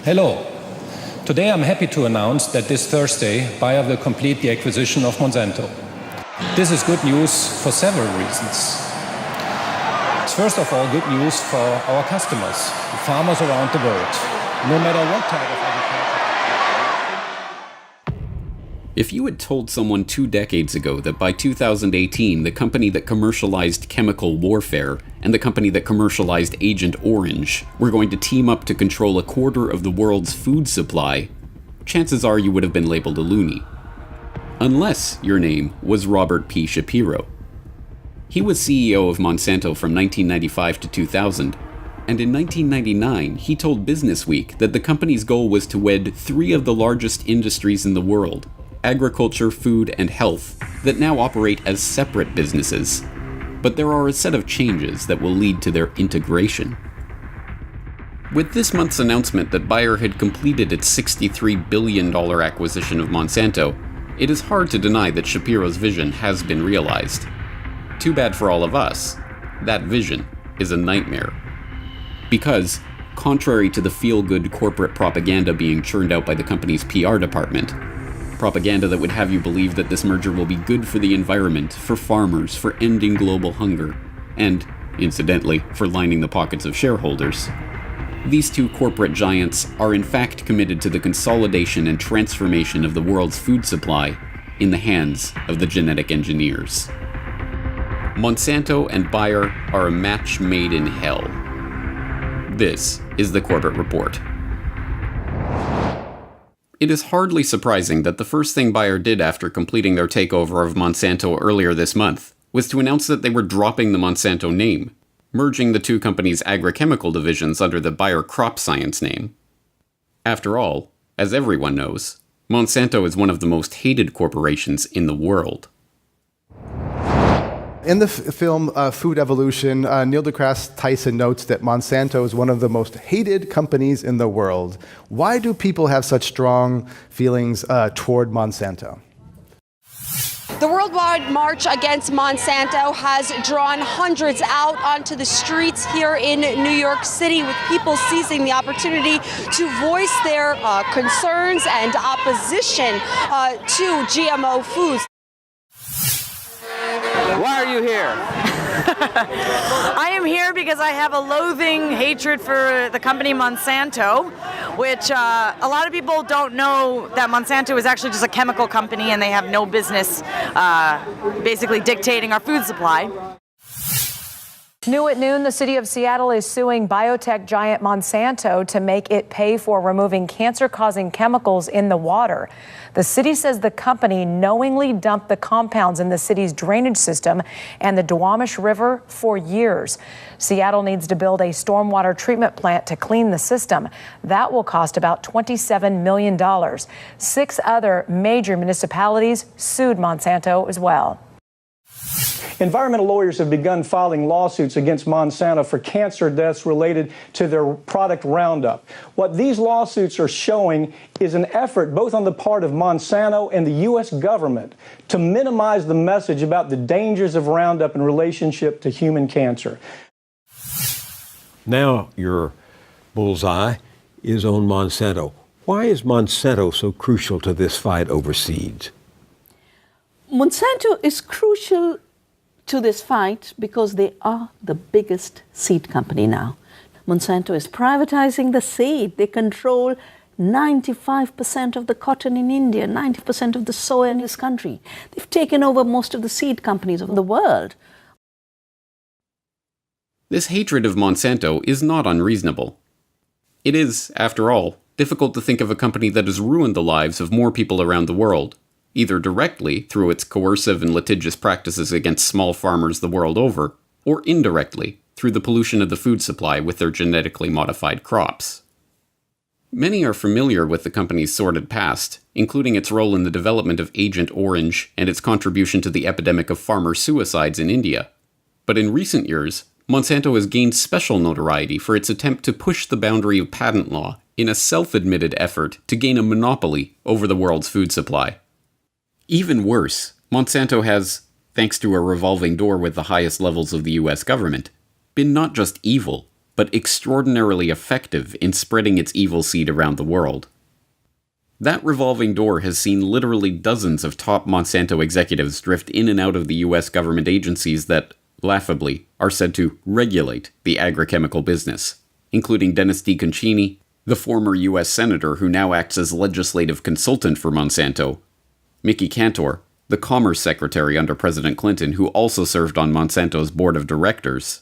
Hello. Today I'm happy to announce that this Thursday, Bayer will complete the acquisition of Monsanto. This is good news for several reasons. It's first of all good news for our customers, the farmers around the world, no matter what type of agriculture. If you had told someone 2 decades ago that by 2018 the company that commercialized chemical warfare and the company that commercialized Agent Orange were going to team up to control a quarter of the world's food supply, chances are you would have been labeled a loony. Unless your name was Robert P. Shapiro. He was CEO of Monsanto from 1995 to 2000, and in 1999 he told Businessweek that the company's goal was to wed 3 of the largest industries in the world, agriculture, food, and health, that now operate as separate businesses. But there are a set of changes that will lead to their integration. With this month's announcement that Bayer had completed its $63 billion acquisition of Monsanto, it is hard to deny that Shapiro's vision has been realized. Too bad for all of us, that vision is a nightmare. Because, contrary to the feel-good corporate propaganda being churned out by the company's PR department, propaganda that would have you believe that this merger will be good for the environment, for farmers, for ending global hunger, and, incidentally, for lining the pockets of shareholders. These 2 corporate giants are in fact committed to the consolidation and transformation of the world's food supply in the hands of the genetic engineers. Monsanto and Bayer are a match made in hell. This is the Corbett Report. It is hardly surprising that the first thing Bayer did after completing their takeover of Monsanto earlier this month was to announce that they were dropping the Monsanto name, merging the 2 companies' agrochemical divisions under the Bayer Crop Science name. After all, as everyone knows, Monsanto is one of the most hated corporations in the world. In the film Food Evolution, Neil deGrasse Tyson notes that Monsanto is one of the most hated companies in the world. Why do people have such strong feelings toward Monsanto? The worldwide march against Monsanto has drawn hundreds out onto the streets here in New York City, with people seizing the opportunity to voice their concerns and opposition to GMO foods. Why are you here? I am here because I have a loathing hatred for the company Monsanto, which a lot of people don't know that Monsanto is actually just a chemical company and they have no business basically dictating our food supply. New at noon, the city of Seattle is suing biotech giant Monsanto to make it pay for removing cancer-causing chemicals in the water. The city says the company knowingly dumped the compounds in the city's drainage system and the Duwamish River for years. Seattle needs to build a stormwater treatment plant to clean the system. That will cost about $27 million. 6 other major municipalities sued Monsanto as well. Environmental lawyers have begun filing lawsuits against Monsanto for cancer deaths related to their product Roundup. What these lawsuits are showing is an effort both on the part of Monsanto and the U.S. government to minimize the message about the dangers of Roundup in relationship to human cancer. Now your bullseye is on Monsanto. Why is Monsanto so crucial to this fight over seeds? Monsanto is crucial to this fight because they are the biggest seed company now. Monsanto is privatizing the seed. They control 95% of the cotton in India, 90% of the soy in this country. They've taken over most of the seed companies of the world. This hatred of Monsanto is not unreasonable. It is, after all, difficult to think of a company that has ruined the lives of more people around the world, either directly through its coercive and litigious practices against small farmers the world over, or indirectly through the pollution of the food supply with their genetically modified crops. Many are familiar with the company's sordid past, including its role in the development of Agent Orange and its contribution to the epidemic of farmer suicides in India. But in recent years, Monsanto has gained special notoriety for its attempt to push the boundary of patent law in a self-admitted effort to gain a monopoly over the world's food supply. Even worse, Monsanto has, thanks to a revolving door with the highest levels of the US government, been not just evil, but extraordinarily effective in spreading its evil seed around the world. That revolving door has seen literally dozens of top Monsanto executives drift in and out of the US government agencies that, laughably, are said to regulate the agrochemical business, including Dennis DeConcini, the former US Senator who now acts as legislative consultant for Monsanto, Mickey Cantor, the Commerce Secretary under President Clinton who also served on Monsanto's board of directors,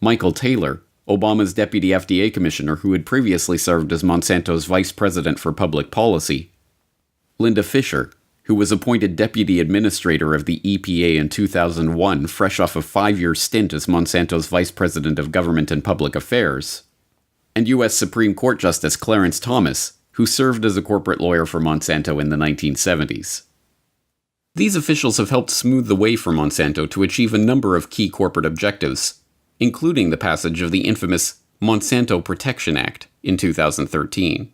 Michael Taylor, Obama's deputy FDA commissioner who had previously served as Monsanto's vice president for public policy, Linda Fisher, who was appointed deputy administrator of the EPA in 2001, fresh off a 5-year stint as Monsanto's vice president of government and public affairs, and U.S. Supreme Court Justice Clarence Thomas, who served as a corporate lawyer for Monsanto in the 1970s. These officials have helped smooth the way for Monsanto to achieve a number of key corporate objectives, including the passage of the infamous Monsanto Protection Act in 2013.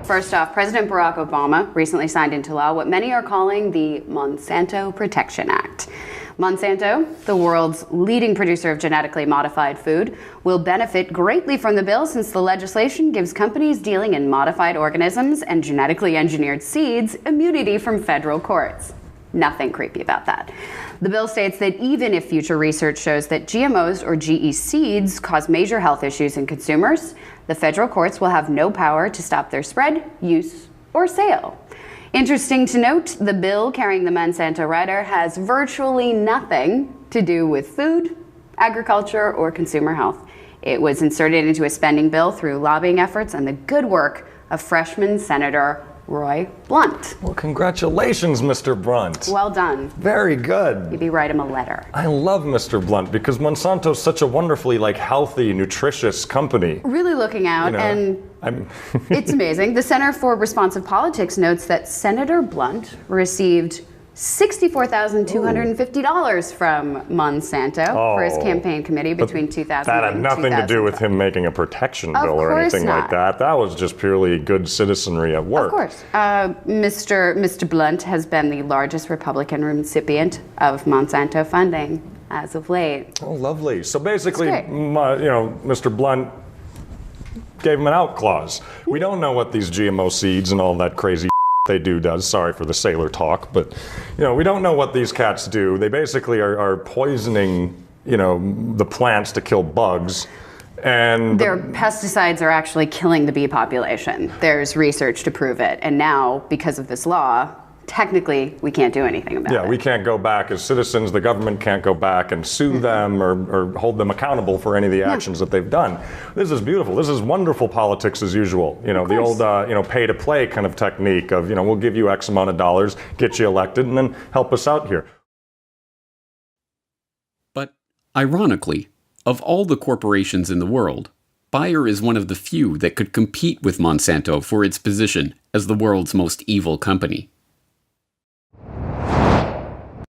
First off, President Barack Obama recently signed into law what many are calling the Monsanto Protection Act. Monsanto, the world's leading producer of genetically modified food, will benefit greatly from the bill since the legislation gives companies dealing in modified organisms and genetically engineered seeds immunity from federal courts. Nothing creepy about that. The bill states that even if future research shows that GMOs or GE seeds cause major health issues in consumers, the federal courts will have no power to stop their spread, use, or sale. Interesting to note, the bill carrying the Mansanto rider has virtually nothing to do with food, agriculture, or consumer health. It was inserted into a spending bill through lobbying efforts and the good work of freshman Senator Roy Blunt. Well, congratulations, Mr. Blunt. Well done. Very good. Maybe write him a letter. I love Mr. Blunt because Monsanto's such a wonderfully healthy, nutritious company. Really looking out, and it's amazing. The Center for Responsive Politics notes that Senator Blunt received $64,250 from Monsanto for his campaign committee between 2000 that and had nothing to do with 2012. him making a protection bill or course anything like not. that. That was just purely good citizenry at work. Of course. Mr. Blunt has been the largest Republican recipient of Monsanto funding as of late. Oh, lovely. So basically, Mr. Blunt gave him an out clause. We don't know what these GMO seeds and all that crazy they do does. Sorry for the sailor talk, but we don't know what these cats do. They basically are poisoning, the plants to kill bugs. And their pesticides are actually killing the bee population. There's research to prove it. And now, because of this law, technically we can't do anything about it. Yeah, we can't go back as citizens. The government can't go back and sue them or hold them accountable for any of the actions that they've done. This is beautiful. This is wonderful politics as usual. The old pay to play kind of technique of we'll give you X amount of dollars, get you elected, and then help us out here. But ironically, of all the corporations in the world, Bayer is one of the few that could compete with Monsanto for its position as the world's most evil company.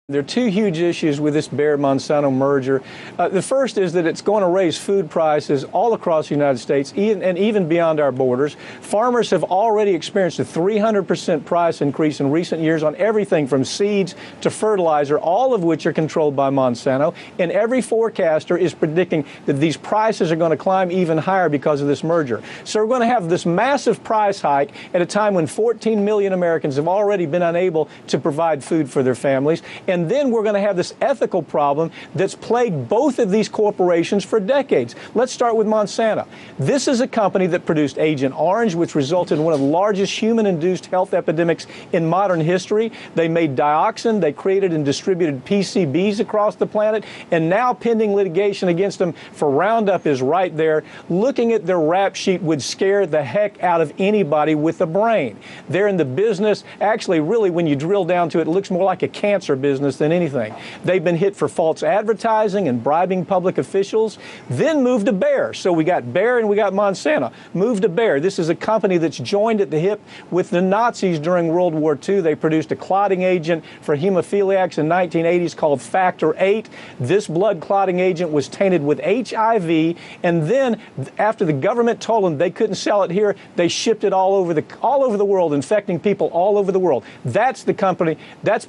There are two huge issues with this Bayer-Monsanto merger. The first is that it's going to raise food prices all across the United States and even beyond our borders. Farmers have already experienced a 300% price increase in recent years on everything from seeds to fertilizer, all of which are controlled by Monsanto. And every forecaster is predicting that these prices are going to climb even higher because of this merger. So we're going to have this massive price hike at a time when 14 million Americans have already been unable to provide food for their families. And then we're going to have this ethical problem that's plagued both of these corporations for decades. Let's start with Monsanto. This is a company that produced Agent Orange, which resulted in one of the largest human-induced health epidemics in modern history. They made dioxin, they created and distributed PCBs across the planet, and now pending litigation against them for Roundup is right there. Looking at their rap sheet would scare the heck out of anybody with a brain. They're in the business, actually, really, when you drill down to it, it looks more like a cancer business than anything. They've been hit for false advertising and bribing public officials, then moved to Bayer. So we got Bayer and we got Monsanto. Moved to Bayer. This is a company that's joined at the hip with the Nazis during World War II. They produced a clotting agent for hemophiliacs in 1980s called Factor VIII. This blood clotting agent was tainted with HIV, and then after the government told them they couldn't sell it here, they shipped it all over the world, infecting people all over the world. That's the company. That's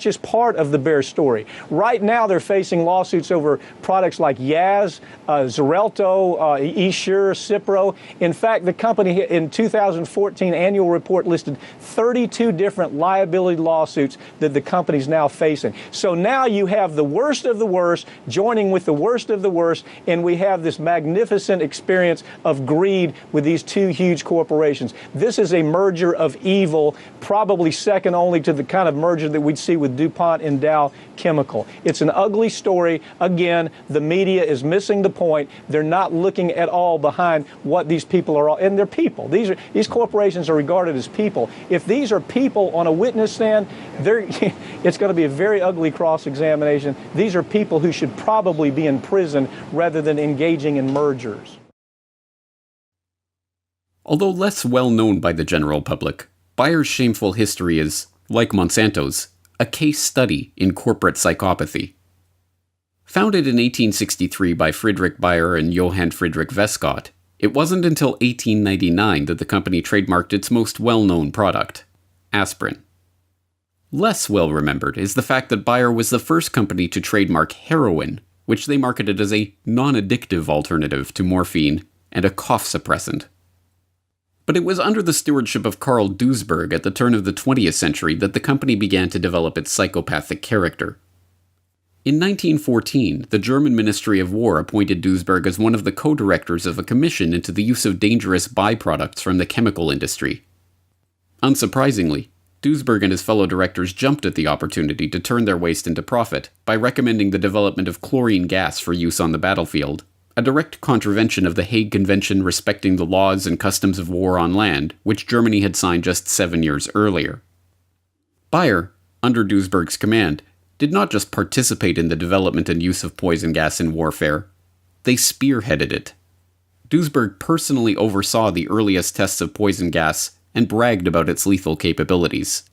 just part part of the Bayer story. Right now, they're facing lawsuits over products like Yaz, Xarelto, Essure, Cipro. In fact, the company in 2014 annual report listed 32 different liability lawsuits that the company's now facing. So now you have the worst of the worst joining with the worst of the worst, and we have this magnificent experience of greed with these two huge corporations. This is a merger of evil, probably second only to the kind of merger that we'd see with DuPont and Dow Chemical. It's an ugly story. Again, the media is missing the point. They're not looking at all behind what these people are, and they're people. These corporations are regarded as people. If these are people on a witness stand, it's going to be a very ugly cross-examination. These are people who should probably be in prison rather than engaging in mergers. Although less well known by the general public, Bayer's shameful history is, like Monsanto's, a case study in corporate psychopathy. Founded in 1863 by Friedrich Bayer and Johann Friedrich Westcott, it wasn't until 1899 that the company trademarked its most well-known product, aspirin. Less well remembered is the fact that Bayer was the first company to trademark heroin, which they marketed as a non-addictive alternative to morphine and a cough suppressant. But it was under the stewardship of Karl Duisberg at the turn of the 20th century that the company began to develop its psychopathic character. In 1914, the German Ministry of War appointed Duisberg as one of the co-directors of a commission into the use of dangerous byproducts from the chemical industry. Unsurprisingly, Duisberg and his fellow directors jumped at the opportunity to turn their waste into profit by recommending the development of chlorine gas for use on the battlefield, a direct contravention of the Hague Convention respecting the laws and customs of war on land, which Germany had signed just 7 years earlier. Bayer, under Duisberg's command, did not just participate in the development and use of poison gas in warfare, they spearheaded it. Duisberg personally oversaw the earliest tests of poison gas and bragged about its lethal capabilities.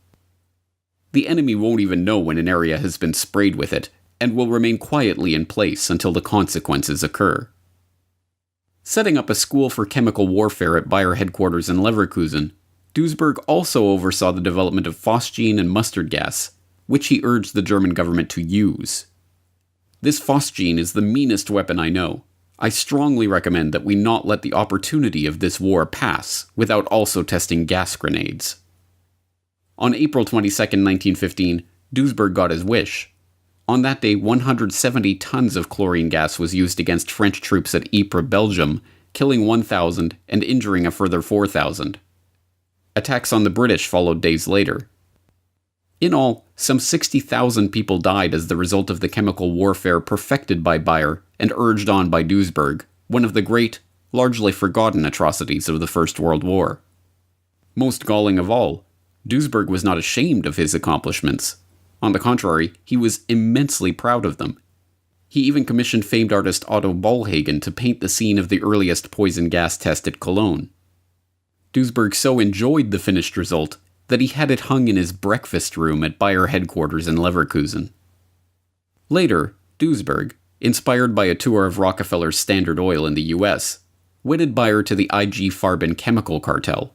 The enemy won't even know when an area has been sprayed with it, and will remain quietly in place until the consequences occur. Setting up a school for chemical warfare at Bayer headquarters in Leverkusen, Duisberg also oversaw the development of phosgene and mustard gas, which he urged the German government to use. This phosgene is the meanest weapon I know. I strongly recommend that we not let the opportunity of this war pass without also testing gas grenades. On April 22, 1915, Duisberg got his wish. On that day, 170 tons of chlorine gas was used against French troops at Ypres, Belgium, killing 1,000 and injuring a further 4,000. Attacks on the British followed days later. In all, some 60,000 people died as the result of the chemical warfare perfected by Bayer and urged on by Duisberg, one of the great, largely forgotten atrocities of the First World War. Most galling of all, Duisberg was not ashamed of his accomplishments. On the contrary, he was immensely proud of them. He even commissioned famed artist Otto Bollhagen to paint the scene of the earliest poison gas test at Cologne. Duisberg so enjoyed the finished result that he had it hung in his breakfast room at Bayer headquarters in Leverkusen. Later, Duisberg, inspired by a tour of Rockefeller's Standard Oil in the US, wedded Bayer to the IG Farben chemical cartel.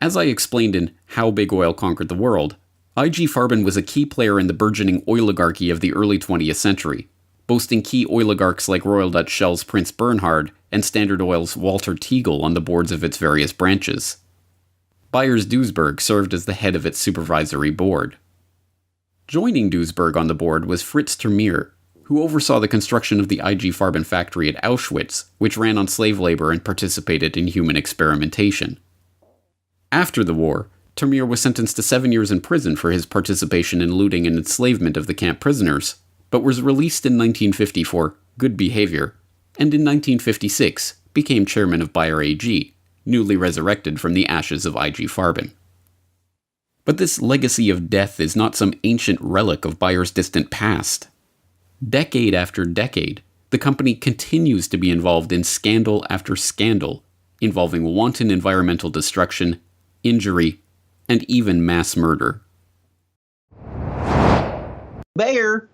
As I explained in How Big Oil Conquered the World, IG Farben was a key player in the burgeoning oligarchy of the early 20th century, boasting key oligarchs like Royal Dutch Shell's Prince Bernhard and Standard Oil's Walter Teagle on the boards of its various branches. Bayer's Duisberg served as the head of its supervisory board. Joining Duisberg on the board was Fritz Termeer, who oversaw the construction of the IG Farben factory at Auschwitz, which ran on slave labor and participated in human experimentation. After the war, Termeer was sentenced to 7 years in prison for his participation in looting and enslavement of the camp prisoners, but was released in 1950 for good behavior, and in 1956 became chairman of Bayer AG, newly resurrected from the ashes of IG Farben. But this legacy of death is not some ancient relic of Bayer's distant past. Decade after decade, the company continues to be involved in scandal after scandal, involving wanton environmental destruction, injury, and even mass murder. Bayer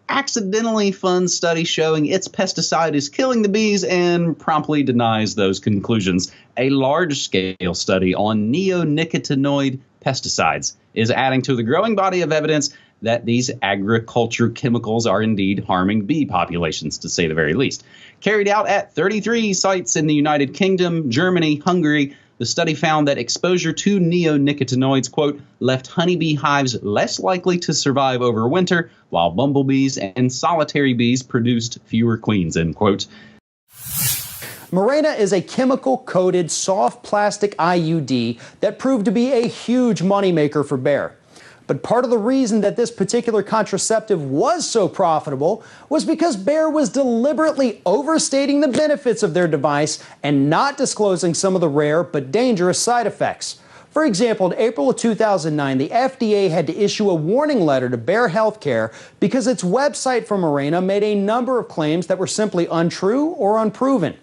accidentally funds studies showing its pesticide is killing the bees and promptly denies those conclusions. A large-scale study on neonicotinoid pesticides is adding to the growing body of evidence that these agriculture chemicals are indeed harming bee populations, to say the very least. Carried out at 33 sites in the United Kingdom, Germany, Hungary, the study found that exposure to neonicotinoids, quote, left honeybee hives less likely to survive over winter, while bumblebees and solitary bees produced fewer queens, end quote. Mirena is a chemical-coated soft plastic IUD that proved to be a huge moneymaker for Bayer. But part of the reason that this particular contraceptive was so profitable was because Bayer was deliberately overstating the benefits of their device and not disclosing some of the rare but dangerous side effects. For example, in April of 2009, the FDA had to issue a warning letter to Bayer Healthcare because its website for Mirena made a number of claims that were simply untrue or unproven.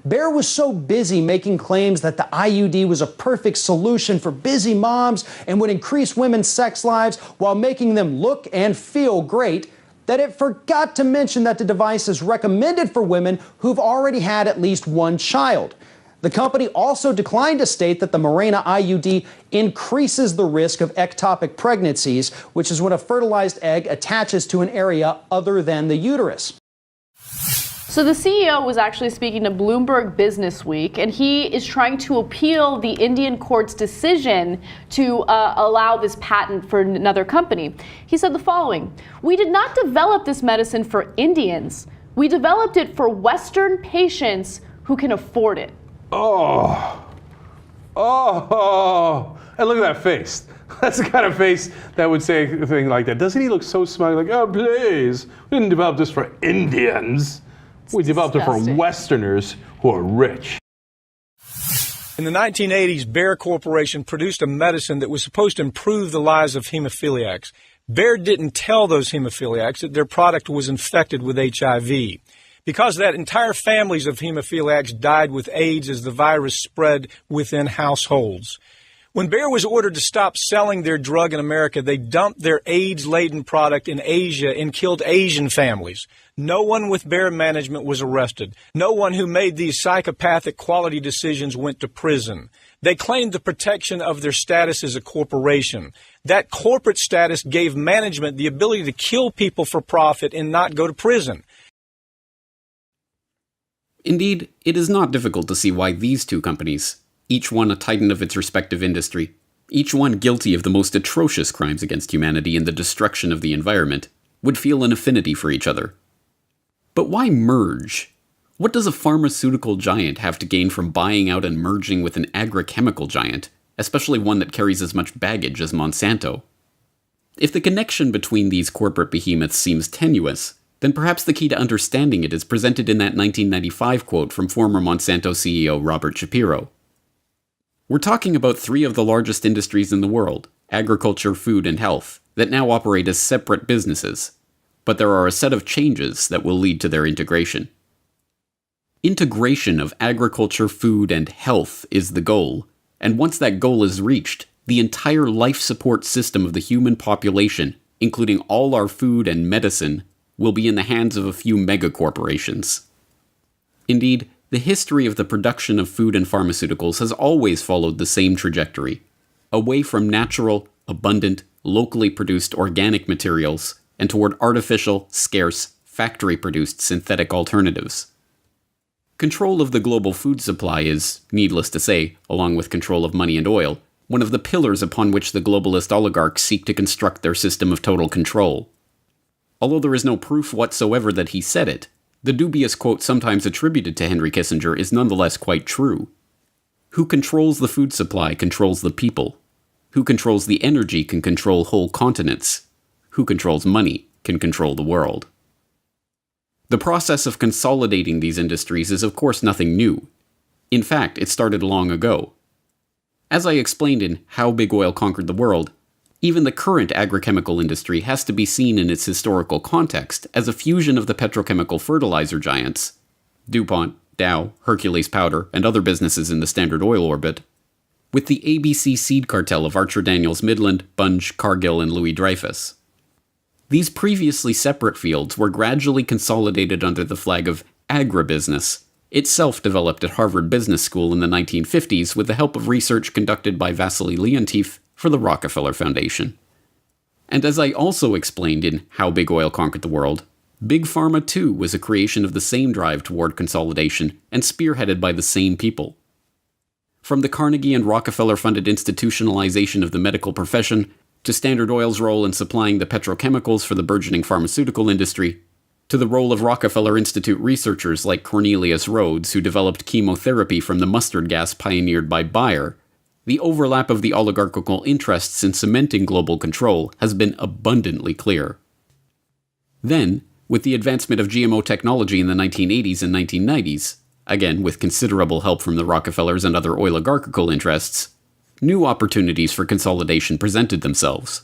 Bayer was so busy making claims that the IUD was a perfect solution for busy moms and would increase women's sex lives while making them look and feel great that it forgot to mention that the device is recommended for women who've already had at least one child. The company also declined to state that the Mirena IUD increases the risk of ectopic pregnancies, which is when a fertilized egg attaches to an area other than the uterus. So the CEO was actually speaking to Bloomberg Business Week, and he is trying to appeal the Indian court's decision to allow this patent for another company. He said the following: "We did not develop this medicine for Indians. We developed it for Western patients who can afford it." Oh, and look at that face. That's the kind of face that would say a thing like that. Doesn't he look so smug? Like, oh, please, we didn't develop this for Indians. We developed it for Westerners who are rich. In the 1980s, Bayer Corporation produced a medicine that was supposed to improve the lives of hemophiliacs. Bayer didn't tell those hemophiliacs that their product was infected with HIV. Because of that, entire families of hemophiliacs died with AIDS as the virus spread within households. When Bayer was ordered to stop selling their drug in America, they dumped their AIDS-laden product in Asia and killed Asian families. No one with Bayer management was arrested. No one who made these psychopathic quality decisions went to prison. They claimed the protection of their status as a corporation. That corporate status gave management the ability to kill people for profit and not go to prison. Indeed, it is not difficult to see why these two companies, each one a titan of its respective industry, each one guilty of the most atrocious crimes against humanity and the destruction of the environment, would feel an affinity for each other. But why merge? What does a pharmaceutical giant have to gain from buying out and merging with an agrochemical giant, especially one that carries as much baggage as Monsanto? If the connection between these corporate behemoths seems tenuous, then perhaps the key to understanding it is presented in that 1995 quote from former Monsanto CEO Robert Shapiro. We're talking about three of the largest industries in the world, agriculture, food, and health, that now operate as separate businesses. But there are a set of changes that will lead to their integration. Integration of agriculture, food, and health is the goal, and once that goal is reached, the entire life support system of the human population, including all our food and medicine, will be in the hands of a few megacorporations. Indeed, the history of the production of food and pharmaceuticals has always followed the same trajectory, away from natural, abundant, locally produced organic materials, and toward artificial, scarce, factory-produced synthetic alternatives. Control of the global food supply is, needless to say, along with control of money and oil, one of the pillars upon which the globalist oligarchs seek to construct their system of total control. Although there is no proof whatsoever that he said it, the dubious quote sometimes attributed to Henry Kissinger is nonetheless quite true. Who controls the food supply controls the people. Who controls the energy can control whole continents. Who controls money can control the world. The process of consolidating these industries is of course nothing new. In fact, it started long ago. As I explained in How Big Oil Conquered the World, even the current agrochemical industry has to be seen in its historical context as a fusion of the petrochemical fertilizer giants, DuPont, Dow, Hercules Powder, and other businesses in the Standard Oil orbit, with the ABC seed cartel of Archer Daniels Midland, Bunge, Cargill, and Louis Dreyfus. These previously separate fields were gradually consolidated under the flag of agribusiness, itself developed at Harvard Business School in the 1950s with the help of research conducted by Vasily Leontief for the Rockefeller Foundation. And as I also explained in How Big Oil Conquered the World, Big Pharma too was a creation of the same drive toward consolidation and spearheaded by the same people. From the Carnegie and Rockefeller-funded institutionalization of the medical profession, to Standard Oil's role in supplying the petrochemicals for the burgeoning pharmaceutical industry, to the role of Rockefeller Institute researchers like Cornelius Rhodes, who developed chemotherapy from the mustard gas pioneered by Bayer, the overlap of the oligarchical interests in cementing global control has been abundantly clear. Then, with the advancement of GMO technology in the 1980s and 1990s, again with considerable help from the Rockefellers and other oligarchical interests, new opportunities for consolidation presented themselves.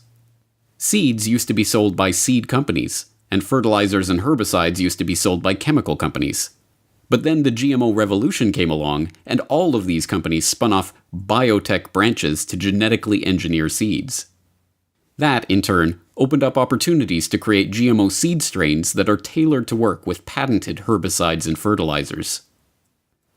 Seeds used to be sold by seed companies, and fertilizers and herbicides used to be sold by chemical companies. But then the GMO revolution came along, and all of these companies spun off biotech branches to genetically engineer seeds. That, in turn, opened up opportunities to create GMO seed strains that are tailored to work with patented herbicides and fertilizers.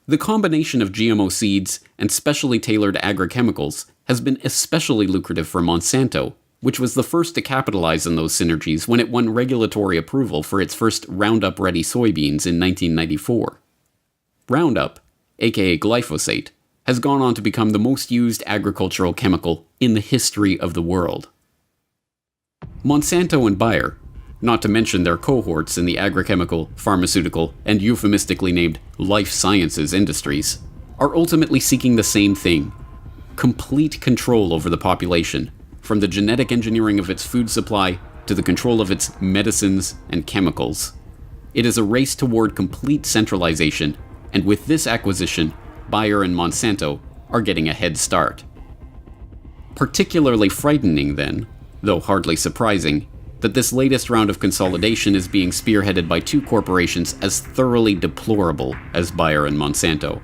The combination of GMO seeds and specially tailored agrochemicals has been especially lucrative for Monsanto, which was the first to capitalize on those synergies when it won regulatory approval for its first Roundup-ready soybeans in 1994. Roundup, aka glyphosate, has gone on to become the most used agricultural chemical in the history of the world. Monsanto and Bayer, not to mention their cohorts in the agrochemical, pharmaceutical, and euphemistically named life sciences industries, are ultimately seeking the same thing: complete control over the population, from the genetic engineering of its food supply to the control of its medicines and chemicals. It is a race toward complete centralization, and with this acquisition, Bayer and Monsanto are getting a head start. Particularly frightening, then, though hardly surprising, that this latest round of consolidation is being spearheaded by two corporations as thoroughly deplorable as Bayer and Monsanto.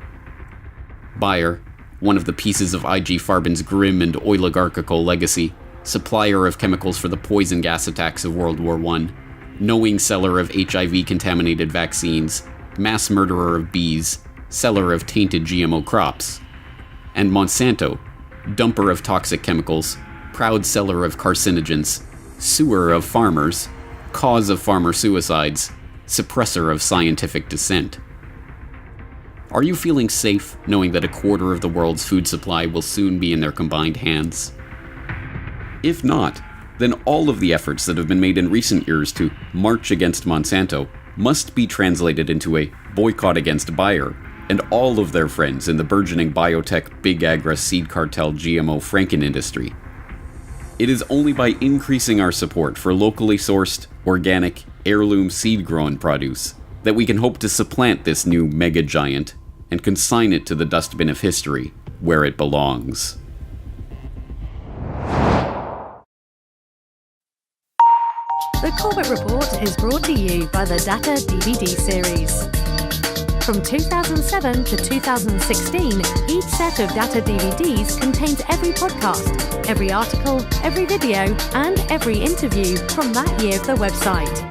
Bayer, one of the pieces of IG Farben's grim and oligarchical legacy, supplier of chemicals for the poison gas attacks of World War I, knowing seller of HIV-contaminated vaccines, mass murderer of bees, seller of tainted GMO crops. And Monsanto, dumper of toxic chemicals, proud seller of carcinogens, suer of farmers, cause of farmer suicides, suppressor of scientific dissent. Are you feeling safe knowing that a quarter of the world's food supply will soon be in their combined hands? If not, then all of the efforts that have been made in recent years to march against Monsanto must be translated into a boycott against Bayer and all of their friends in the burgeoning biotech, big agri, seed cartel, GMO Franken industry. It is only by increasing our support for locally sourced, organic, heirloom seed-grown produce that we can hope to supplant this new mega giant and consign it to the dustbin of history where it belongs. The Corbett Report is brought to you by the Data DVD series. From 2007 to 2016, each set of Data DVDs contains every podcast, every article, every video, and every interview from that year of the website.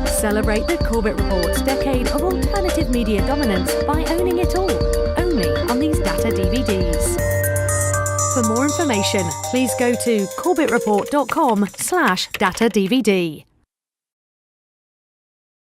Celebrate the Corbett Report's decade of alternative media dominance by owning it all, only on these Data DVDs. For more information, please go to corbettreport.com/datadvd.